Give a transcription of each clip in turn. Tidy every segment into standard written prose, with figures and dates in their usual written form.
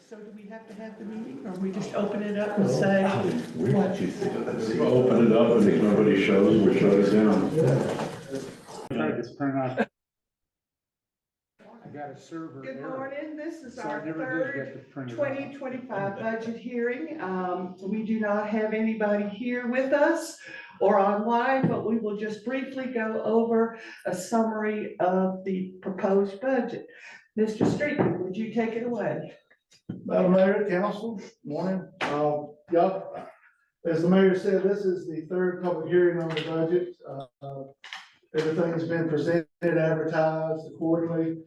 So do we have to have the meeting, or we just open it up and say? We'll open it up, and if nobody shows, we'll shut it down. Try to turn on. I got a server Good error. morning, this is So our I never did third get to print it out. 2025 budget hearing. We do not have anybody here with us or online, but we will just briefly go over a summary of the proposed budget. Mr. Streetman, would you take it away? Madam Mayor, Council, morning. As the mayor said, this is the third public hearing on the budget. Everything's been presented, advertised accordingly.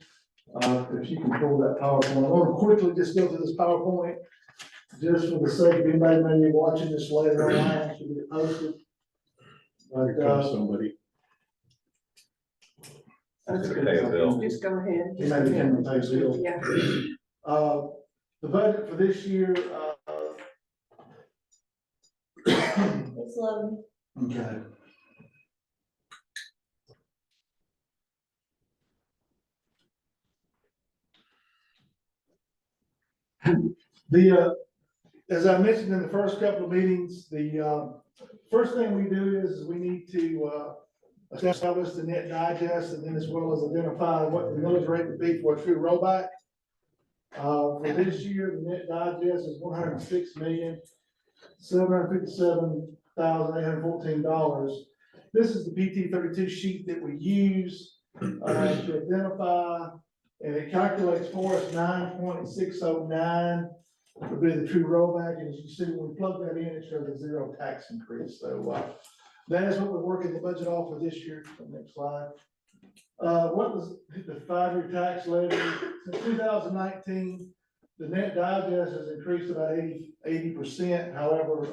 If you can pull that PowerPoint, I want to quickly just go through this PowerPoint, just for the sake of anybody maybe watching this later on, should get posted. Here comes somebody. That's Okay, good. Bill. Just go ahead. You may be coming to pay bill. Yeah. The budget for this year, It's low. okay. As I mentioned in the first couple of meetings, the first thing we do is we need to establish the net digest, and then as well as identify what the millage rate would be for a true rollback. For this year, the net digest is $106,757,814. This is the PT 32 sheet that we use to identify, and it calculates for us 9.609 would be the true rollback. And as you see, when we plug that in, it shows a zero tax increase. So that is what we're working the budget off for this year. Next slide. What was the 5-year tax levy? Since 2019, the net digest has increased about 80%. However,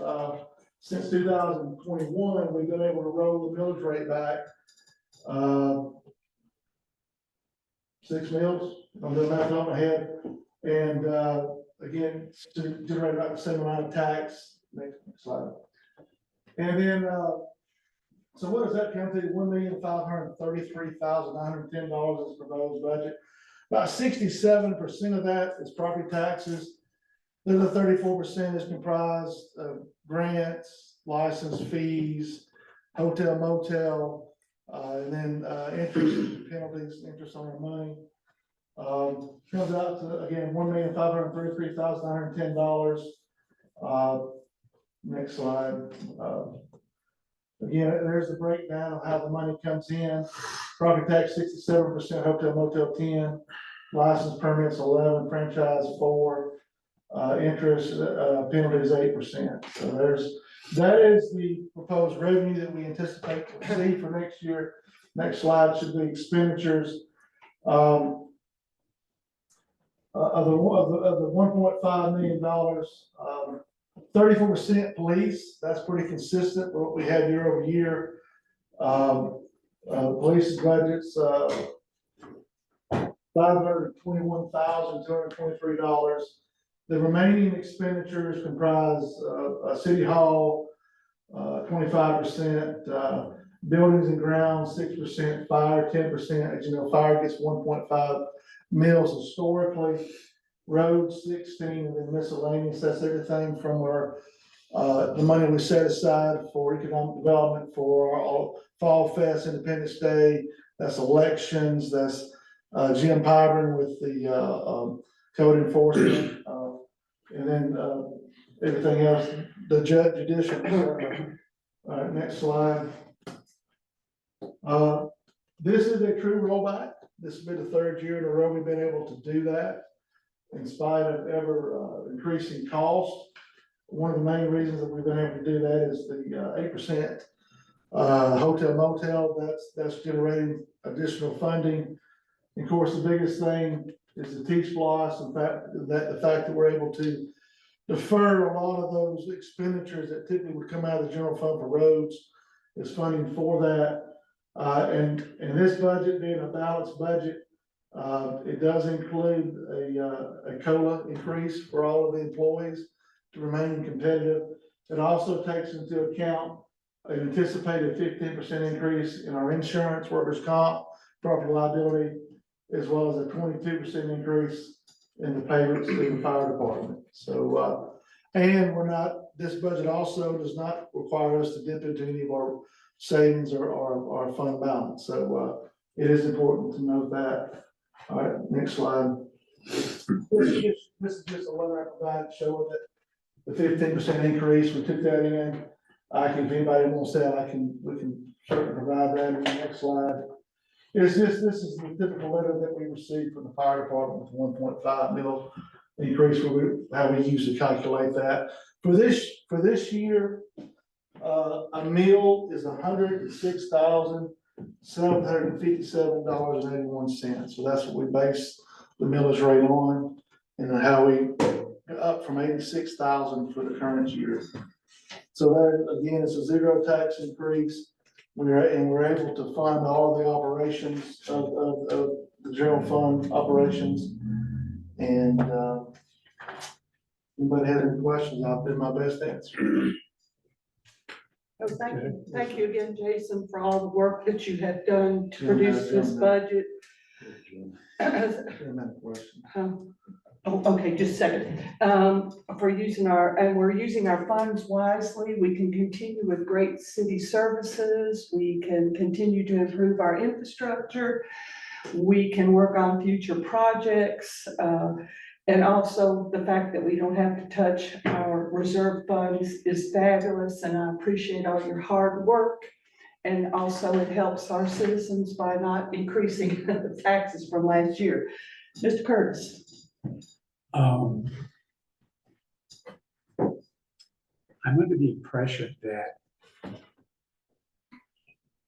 since 2021, we've been able to roll the millage rate back 6 mills. I'm doing that off my head. And again, to generate about the same amount of tax. Next slide. And then, so what does that come to? $1,533,910 is proposed budget. About 67% of that is property taxes. The other 34% is comprised of grants, license fees, hotel, motel, and then interest, penalties, interest on our money. Comes out to, again, $1,533,910. Next slide. Again, there's the breakdown of how the money comes in. Property tax 67%, hotel motel 10, license permits 11, franchise 4, interest penalties 8%. So that is the proposed revenue that we anticipate to see for next year. Next slide should be expenditures. Of the $1.5 million, 34% police. That's pretty consistent with what we had year over year. Police budgets, $521,223. The remaining expenditures comprise City Hall, 25%, buildings and grounds, 6%, fire, 10%. As you know, fire gets 1.5 mills historically, roads 16, and then miscellaneous. That's everything from our the money we set aside for economic development for our Fall Fest, Independence Day. That's elections. That's Jim Pyburn with the code enforcement, and then everything else. The judicial. All right, next slide. This is a true rollback. This will be the third year in a row we've been able to do that in spite of ever increasing cost. One of the main reasons that we've been able to do that is the 8% hotel motel. That's generating additional funding. Of course, the biggest thing is the T-Splosh. In fact, the fact that we're able to defer a lot of those expenditures that typically would come out of the general fund for roads is funding for that. And this budget being a balanced budget, it does include a COLA increase for all of the employees to remain competitive. It also takes into account an anticipated 15% increase in our insurance, workers' comp, property liability, as well as a 22% increase in the payments to the fire department. So, and this budget also does not require us to dip into any of our savings or our fund balance. So, it is important to note that. All right, next slide. This is just a letter I provided showing that the 15% increase, we took that in. If anybody wants that, we can certainly provide that in the next slide. This is the typical letter that we received from the fire department with 1.5 mil increase, how we usually calculate that. For this year, a meal is $106,757.81. So that's what we base the millage rate on, and how we up from 86,000 for the current year. So that, again, it's a zero tax increase. We're able to fund all the operations of the general fund operations. And, anybody have any questions? I'll do my best to answer. Oh, thank you again, Jason, for all the work that you have done to produce this budget. Oh, okay, just a second. We're using our funds wisely. We can continue with great city services. We can continue to improve our infrastructure. We can work on future projects. And also the fact that we don't have to touch our reserve funds is fabulous. And I appreciate all your hard work. And also it helps our citizens by not increasing the taxes from last year. Mr. Curtis. I'm under the impression that,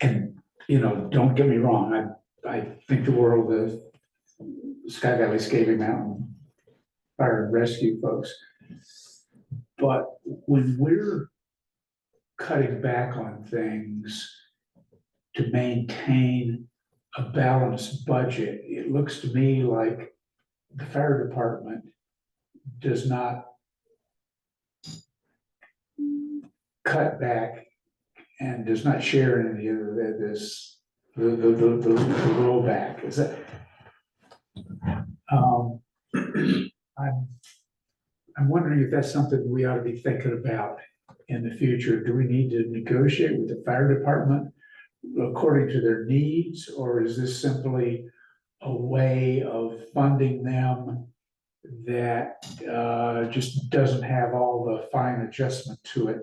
and, don't get me wrong, I think the world of Sky Valley Scaling Mountain Fire and Rescue folks. But when we're cutting back on things to maintain a balanced budget, it looks to me like the fire department does not cut back and does not share in any of the rollback. Is that? I'm wondering if that's something we ought to be thinking about in the future. Do we need to negotiate with the fire department according to their needs, or is this simply a way of funding them that just doesn't have all the fine adjustment to it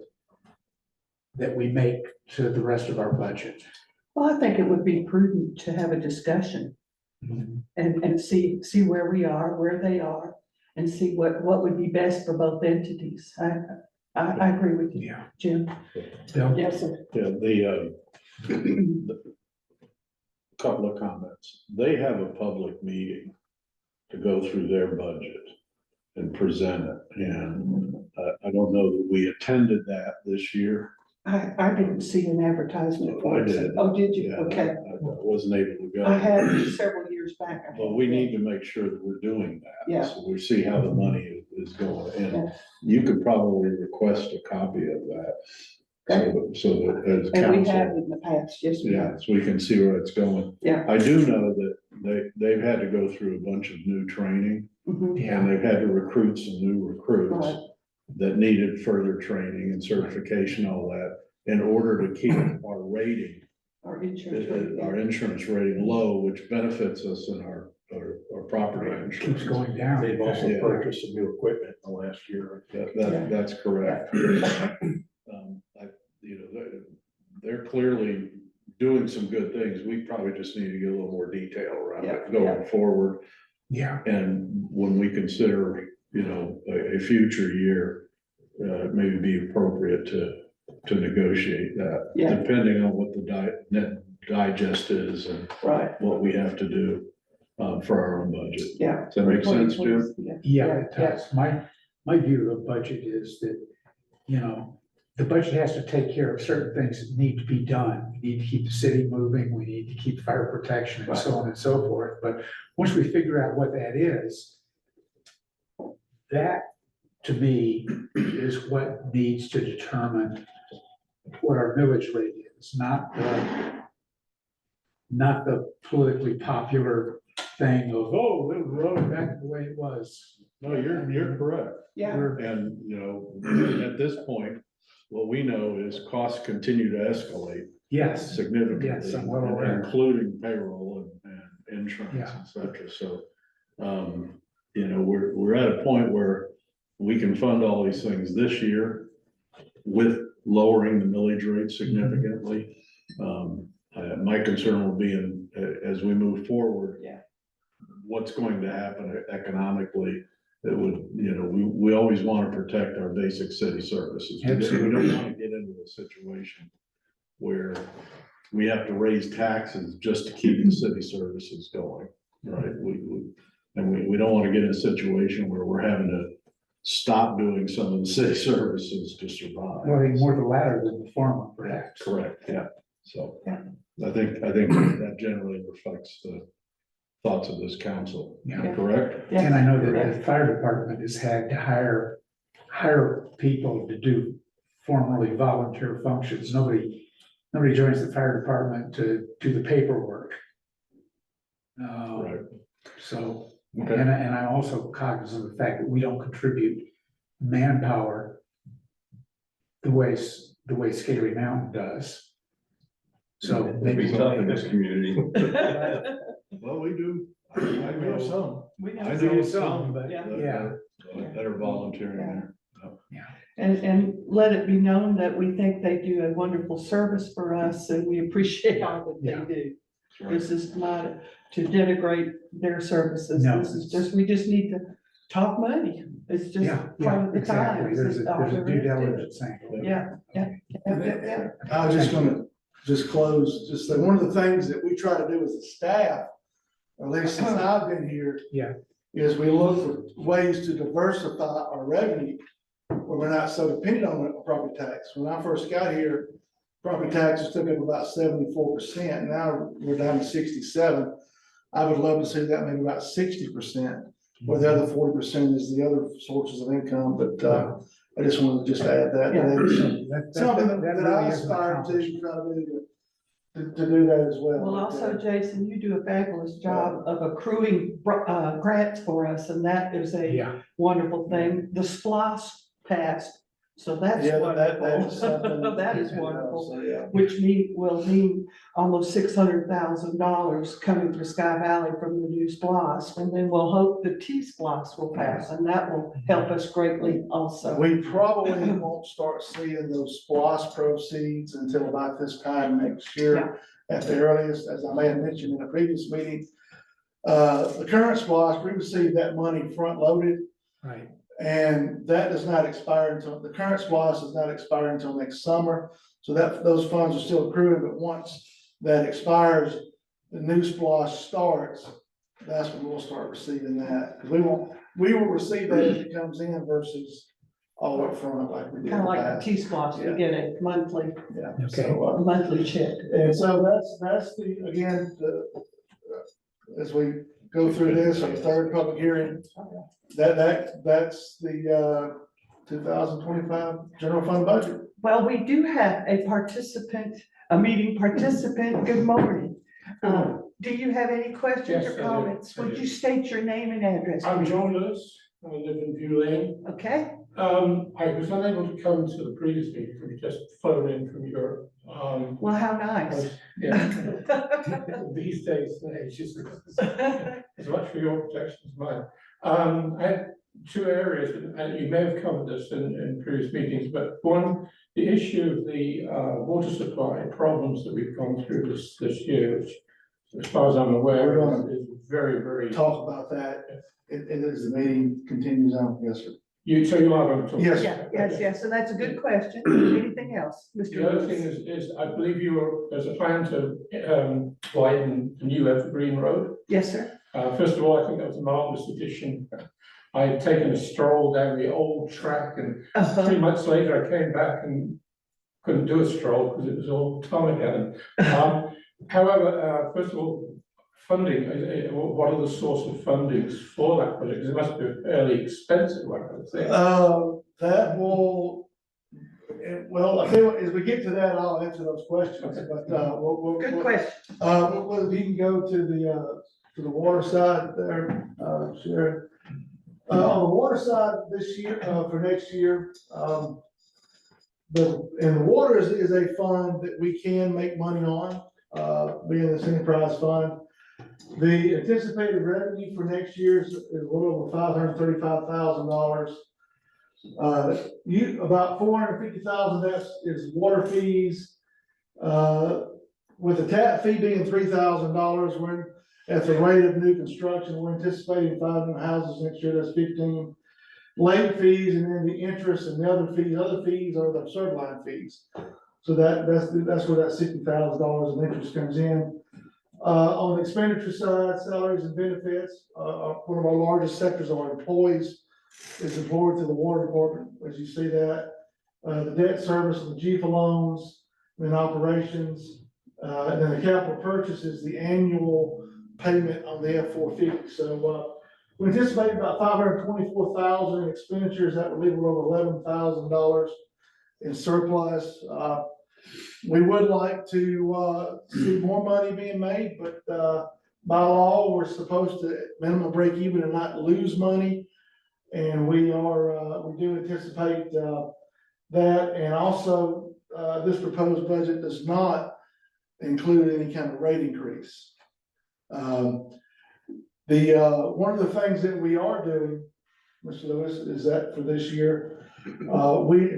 that we make to the rest of our budget? Well, I think it would be prudent to have a discussion and see where we are, where they are, and see what would be best for both entities. I agree with you, Yeah. Jim. Bill? Yes, sir. Yeah, the couple of comments. They have a public meeting to go through their budget and present it. And I don't know that we attended that this year. I didn't see an advertisement for it. I did. Oh, did you? Yeah, Okay. I wasn't able to go. I had several years back. But we need to make sure that we're doing that. Yeah. So we see how the money is going in. Yeah. You could probably request a copy of that. So that as And we council, have in the past, yes, we yeah, have. so we can see where it's going. Yeah. I do know that they've had to go through a bunch of new training, Mhm. and they've had to recruit some new recruits Right. that needed further training and certification, all that, in order to keep our rating, Our insurance. rate, our insurance rating low, which benefits us in our property insurance. Keeps going down. They've also Yeah. purchased some new equipment in the last year. That's correct. They're clearly doing some good things. We probably just need to get a little more detail around it going forward. Yeah. And when we consider, a future year, maybe be appropriate to negotiate that. Yeah. Depending on what the net digest is and Right, what we have to do for our own budget. yeah. Does that make sense, Jim? Yeah, it does. My view of the budget is that, the budget has to take care of certain things that need to be done. We need to keep the city moving, we need to keep fire protection and so on and so forth. But once we figure out what that is, that to me is what needs to determine what our millage rate is, not the politically popular thing of, oh, we'll roll it back the way it was. No, you're correct. Yeah, We're- And, at this point, what we know is costs continue to escalate Yes, significantly. Yes, I'm well aware. Including payroll and insurance, Yeah. et cetera. So, we're at a point where we can fund all these things this year with lowering the millage rate significantly. My concern will be as we move forward. Yeah. What's going to happen economically that would, we always want to protect our basic city services. We don't Absolutely. want to get into a situation where we have to raise taxes just to keep the city services going, right? We don't want to get in a situation where we're having to stop doing some of the city services to survive. well, I think more the latter than the former, perhaps. Correct, yeah. So Yeah. I think that generally reflects the thoughts of this council, Yeah. correct? And I know that the fire department has had to hire people to do formerly volunteer functions. Nobody joins the fire department to do the paperwork. Right. So, Okay. and I'm also cognizant of the fact that we don't contribute manpower the way Scaly Mountain does. So It'd maybe be tough in this community. Well, we do. I We have know some. we I know. know some, but Yeah. that are volunteering there. And let it be known that we think they do a wonderful service for us and we appreciate all that Yeah. they do. Right. This is not to denigrate their services. No. This is just, we just need to talk money. It's just Yeah, part yeah, of the exactly. times. There's It's a all there due is to it. diligence angle. Yeah, yeah. I was just gonna close, just say, one of the things that we try to do as a staff, at least since I've been here. Yeah. Is we look for ways to diversify our revenue, where we're not so dependent on property tax. When I first got here, property taxes took up about 74%. Now we're down to 67. I would love to see that maybe about 60%, where the other 40% is the other sources of income, but, I just wanted to just add that. Yeah. That's Something that really I is an aspire to accomplishment. try to do that as well. Well, also, Jason, you do a fabulous job of accruing grants for us, and that is a Yeah, wonderful thing. The SPOS passed, so that's Yeah, that is wonderful. something. That is wonderful, So, yeah. which will mean almost $600,000 coming to Sky Valley from the new SPOS. And then we'll hope the T-SPOS will pass, and that will help us greatly also. We probably won't start seeing those SPOS proceeds until about this time next year at the earliest, as I may have mentioned in a previous meeting. The current SPOS, we received that money front loaded, right. and that does not expire until, the current SPOS does not expire until next summer. So those funds are still accruing, but once that expires, the new SPOS starts, that's when we'll start receiving that. Because we will receive that as it comes in versus all up front like we did. Kind of in the like the past. T-SPOS, we get a monthly Okay. So, monthly check. and so that's as we go through this, our third public hearing, that's the 2025 general fund budget. Well, we do have a meeting participant. Good morning. Do you have any questions Yes, or I do. comments? I Would do. you state your name and address? I'm please? John Lewis, I live in View Lane. Okay, I was unable to come to the previous meeting, we just flown in from Europe. well, how nice. Yeah, these days, it's just as much for your protection as mine. I had two areas, and you may have covered this in previous meetings, but one, the issue of the water supply problems that we've gone through this year, which as far as I'm aware, is very, very. Talk about that, and as the meeting continues on, yes, sir. So you are going to talk? Yes. Yes, and that's a good question. Anything else, Mr. The other thing Lewis? is I believe there's a plan to widen the new Evergreen Road. Yes, sir. First of all, I think that was a marvelous addition. I had taken a stroll down the old track, and 3 months later I came back and couldn't do a stroll because it was all tarmac again. However, first of all, funding, what are the source of fundings for that project? 'Cause it must be a fairly expensive one, I would think. That will, well, I tell you what, as we get to that, I'll answer those questions, but, Good question. well, if you can go to the, to the water side there, Sharon. On the water side this year, for next year, and the water is a fund that we can make money on, being this enterprise fund. The anticipated revenue for next year is a little over $535,000. About $450,000 is water fees. With the tap fee being $3,000, we're at the rate of new construction, we're anticipating 5 new houses next year, that's 15. Late fees and then the interest and the other fees are the serve line fees. So that's where that $60,000 in interest comes in. On the expenditure side, salaries and benefits, one of our largest sectors are employees, is employed through the water department, as you see that. The debt service and the GFA loans, then operations, and then the capital purchase is the annual payment on the F-450. So, we anticipate about $524,000 in expenditures, that would leave a little over $11,000 in surplus. We would like to see more money being made, but by law, we're supposed to minimum break even and not lose money. And we do anticipate that. And also, this proposed budget does not include any kind of rate increase. One of the things that we are doing, Mr. Lewis, is that for this year, in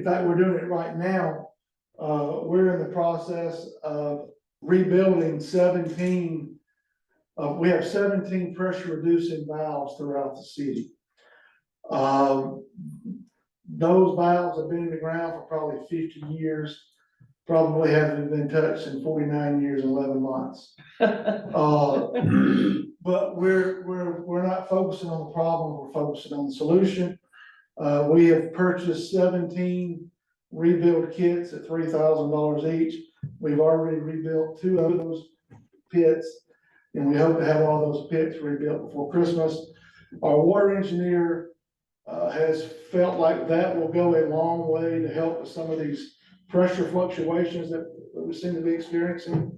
fact, we're doing it right now. We're in the process of rebuilding 17. We have 17 pressure reducing valves throughout the city. Those valves have been in the ground for probably 50 years. Probably haven't been touched in 49 years and 11 months. But we're not focusing on the problem, we're focusing on the solution. We have purchased 17 rebuild kits at $3,000 each. We've already rebuilt 2 of those pits, and we hope to have all those pits rebuilt before Christmas. Our water engineer has felt like that will go a long way to help with some of these pressure fluctuations that we seem to be experiencing.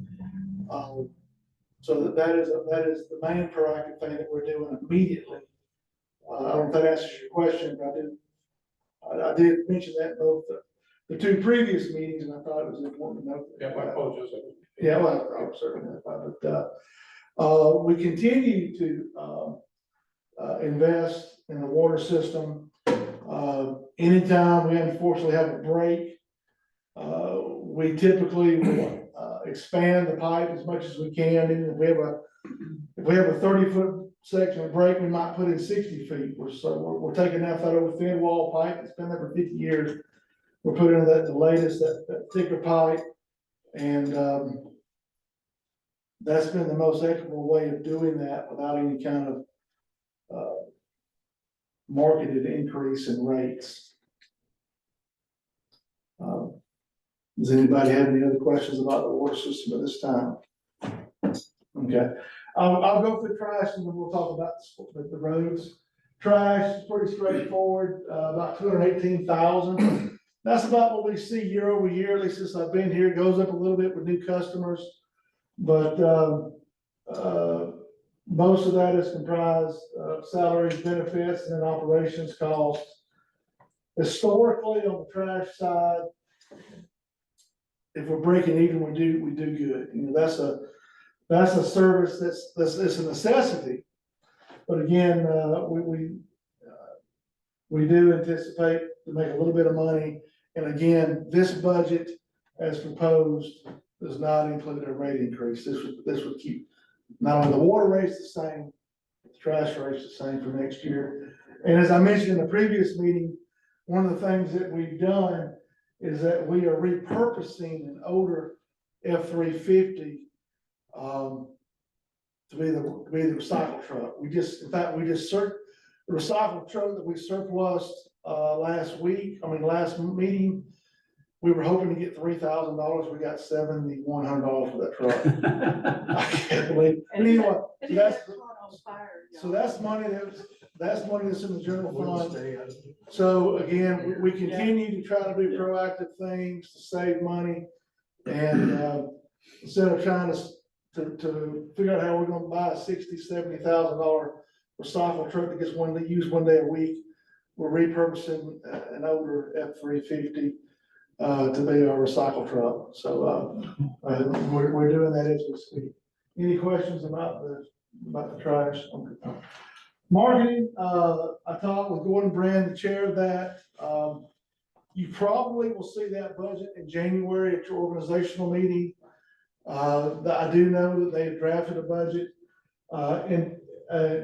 So that is the main proactive thing that we're doing immediately. I don't know if that answers your question, but I did mention that in both the 2 previous meetings, and I thought it was important to note. Yeah, my apologies. Yeah, well, I'm certainly, but we continue to invest in the water system. Anytime we unfortunately have a break, we typically will expand the pipe as much as we can. And if we have a 30-foot section of break, we might put in 60 feet. We're taking that over thin wall pipe. It's been there for 50 years. We're putting in the latest, that thicker pipe. And that's been the most equitable way of doing that without any kind of marketed increase in rates. Does anybody have any other questions about the water system at this time? Okay, I'll go for trash and then we'll talk about the roads. Trash is pretty straightforward, about 218,000. That's about what we see year over year, at least since I've been here. It goes up a little bit with new customers, but most of that is comprised of salaries, benefits, and then operations costs. Historically, on the trash side, if we're breaking even, we do good. You know, that's a service that's a necessity. But again, we do anticipate to make a little bit of money. And again, this budget, as proposed, does not include a rate increase. This would keep not only the water rates the same, the trash rates the same for next year. And as I mentioned in the previous meeting, one of the things that we've done is that we are repurposing an older F-350 to be the recycle truck. The recycle truck that we surplused last meeting, we were hoping to get $3,000. We got $7,100 for that truck. I can't believe. Anyway, that's money that's in the general fund. So again, we continue to try to do proactive things to save money. And instead of trying to to figure out how we're gonna buy a $60,000-$70,000 recycle truck that gets used 1 day a week. We're repurposing an older F-350 to be our recycle truck. So, we're doing that as we speak. Any questions about the trash? Marketing, I talked with Gordon Brand, the chair of that. You probably will see that budget in January at your organizational meeting. I do know that they have drafted a budget. And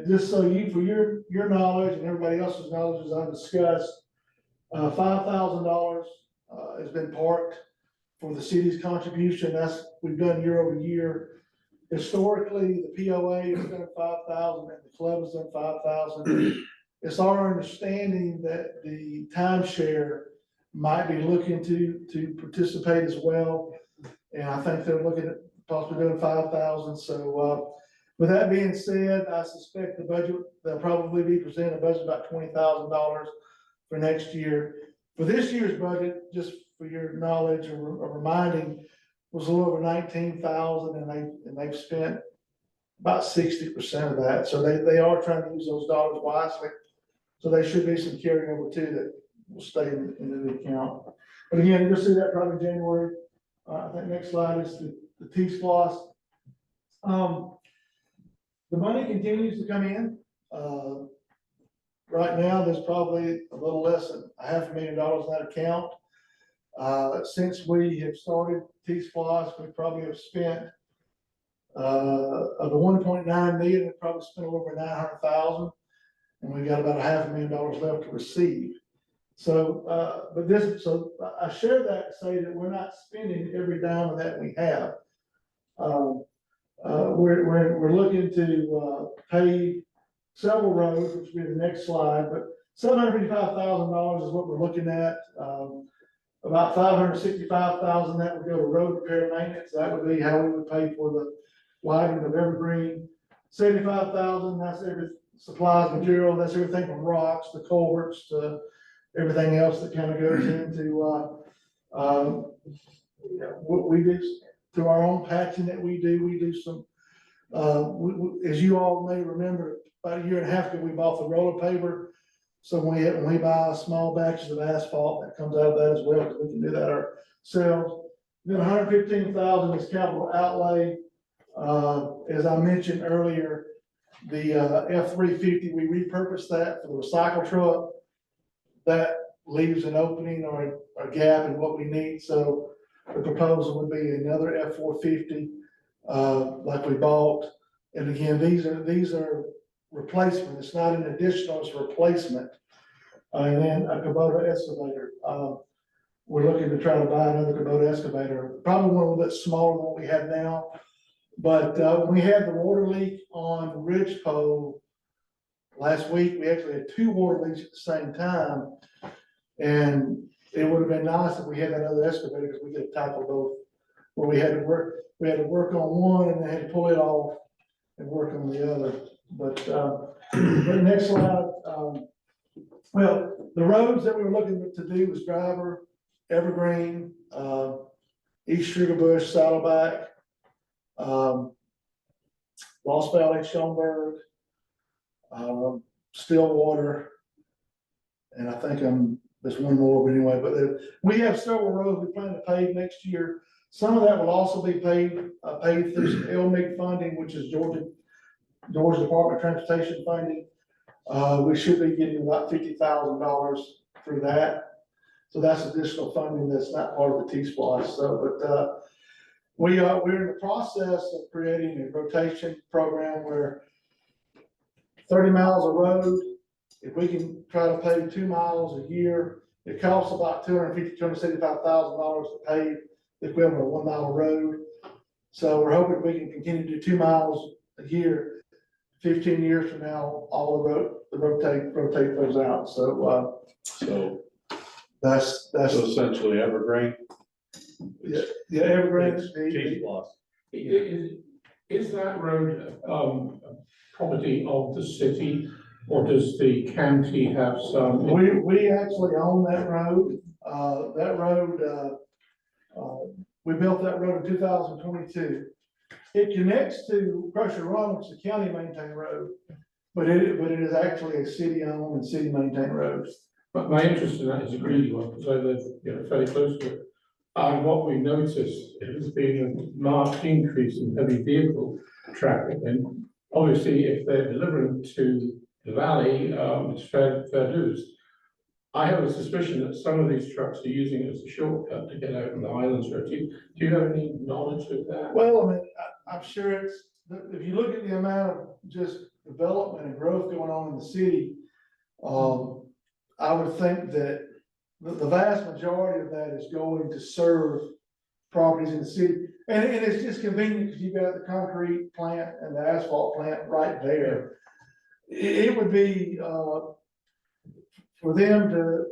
just so for your knowledge and everybody else's knowledge, as I discussed, $5,000 has been parked for the city's contribution. We've done year over year. Historically, the POA has done 5,000 and the club has done 5,000. It's our understanding that the timeshare might be looking to participate as well. And I think they're looking at possibly doing 5,000. So, with that being said, I suspect the budget, they'll probably be presenting a budget about $20,000 for next year. For this year's budget, just for your knowledge or reminding, was a little over 19,000, and they've spent about 60% of that. So they are trying to use those dollars wisely. So there should be some carryover too that will stay in the account. But again, you'll see that probably January. I think next slide is the T-Splosh. The money continues to come in. Right now, there's probably a little less than $500,000 in that account. Since we have started T-Splosh, we probably have spent, of the 1.9 million, we probably spent over 900,000. And we got about $500,000 left to receive. So, so I share that to say that we're not spending every dime of that we have. We're looking to pay several roads, which will be the next slide, but $755,000 is what we're looking at. About $565,000 that would go to road repair maintenance. That would be how we would pay for the widening of Evergreen. $75,000, that's every supplies, material, that's everything from rocks to culverts to everything else that kind of goes into what we do to our own patching that we do. We do some, as you all may remember, about a year and a half ago, we bought the roller paver. So when we buy small batches of asphalt, that comes out of that as well, because we can do that ourselves. Then $115,000 is capital outlay. As I mentioned earlier, the F-350, we repurposed that for the recycle truck. That leaves an opening or a gap in what we need. So the proposal would be another F-450, like we bought. And again, these are replacement. It's not an additional, it's a replacement. And then a Kubota excavator. We're looking to try to buy another Kubota excavator, probably one a little bit smaller than what we have now. But when we had the water leak on Ridgepole last week, we actually had 2 water leaks at the same time. And it would have been nice if we had that other excavator, because we could have tackled both. Where we had to work on one and then had to pull it off and work on the other. But the next slide, well, the roads that we were looking to do was Driver, Evergreen, East Sugarbush, Saddleback, Lost Valley, Schoenberg, Stillwater, and I think there's one more, but anyway, but we have several roads we plan to pave next year. Some of that will also be paid through some LMIG funding, which is Georgia Department of Transportation funding. We should be getting about $50,000 through that. So that's additional funding that's not part of the T-Splosh. So, but we're in the process of creating a rotation program where 30 miles of road, if we can try to pave 2 miles a year, it costs about $275,000 to pave the equivalent of 1 mile of road. So we're hoping we can continue to do 2 miles a year. 15 years from now, all the rotate those out. So, So that's essentially Evergreen. yeah, Evergreen. T-Splosh. Is that road, property of the city, or does the county have some? We actually own that road. We built that road in 2022. It connects to Crusher Run, which is a county maintained road, but it is actually a city-owned and city-maintained road. But my interest in that is a greedy one, because I live, fairly close to it. And what we noticed has been a marked increase in heavy vehicle traffic, and obviously if they're delivering to the valley, it's fair dues. I have a suspicion that some of these trucks are using it as a shortcut to get out on the islands road. Do you have any knowledge of that? Well, I mean, I'm sure if you look at the amount of just development and growth going on in the city, I would think that the vast majority of that is going to serve properties in the city. And it's just convenient because you've got the concrete plant and the asphalt plant right there. It would be, for them to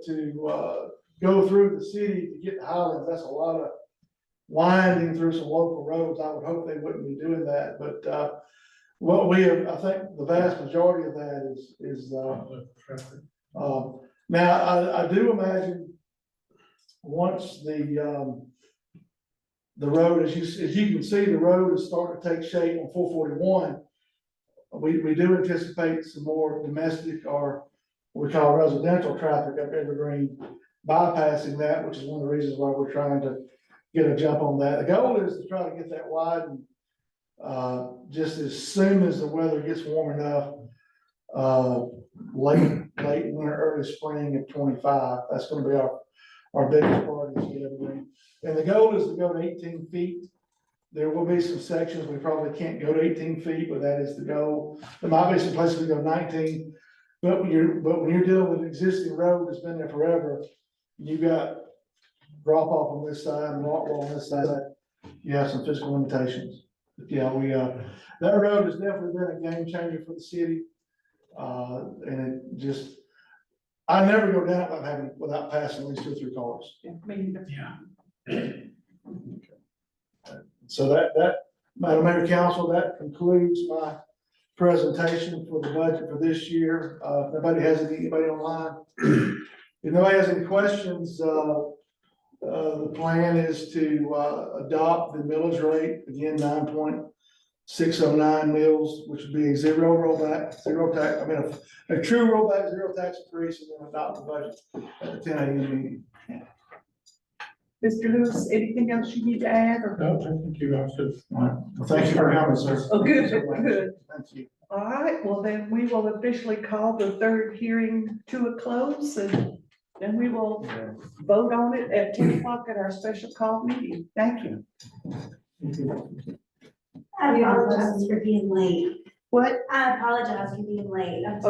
go through the city to get to Highlands, that's a lot of winding through some local roads. I would hope they wouldn't be doing that, but, what we have, I think the vast majority of that is now, I do imagine once the road, as you can see, the road is starting to take shape on 441. We do anticipate some more domestic or what we call residential traffic up Evergreen, bypassing that, which is one of the reasons why we're trying to get a jump on that. The goal is to try to get that widened, just as soon as the weather gets warm enough, late winter, early spring of 25. That's gonna be our biggest part is Evergreen. And the goal is to go to 18 feet. There will be some sections we probably can't go to 18 feet, but that is the goal. There might be some places we go 19. But when you're dealing with an existing road that's been there forever, you got drop off on this side and rock wall on this side, you have some physical limitations. But yeah, that road has definitely been a game changer for the city. And it just, I never go down it without passing at least 2 or 3 cars. Yeah, me neither. Yeah. So that, Madam Mayor, Council, that concludes my presentation for the budget for this year. If nobody has anybody online, if nobody has any questions, the plan is to adopt the millage rate, again, 9.609 mills, which would be a zero rollback, a true rollback, zero tax increase, and then adopt the budget at the 10 a.m. meeting. Mr. Lewis, anything else you need to add or? No, I think you answered. Well, thank you for coming, sir. Oh, good, good. Thank you. All right, well then we will officially call the third hearing to a close and then we will vote on it at 10 o'clock at our special call meeting. Thank you. I apologize for being late. What? I apologize for being late. I'm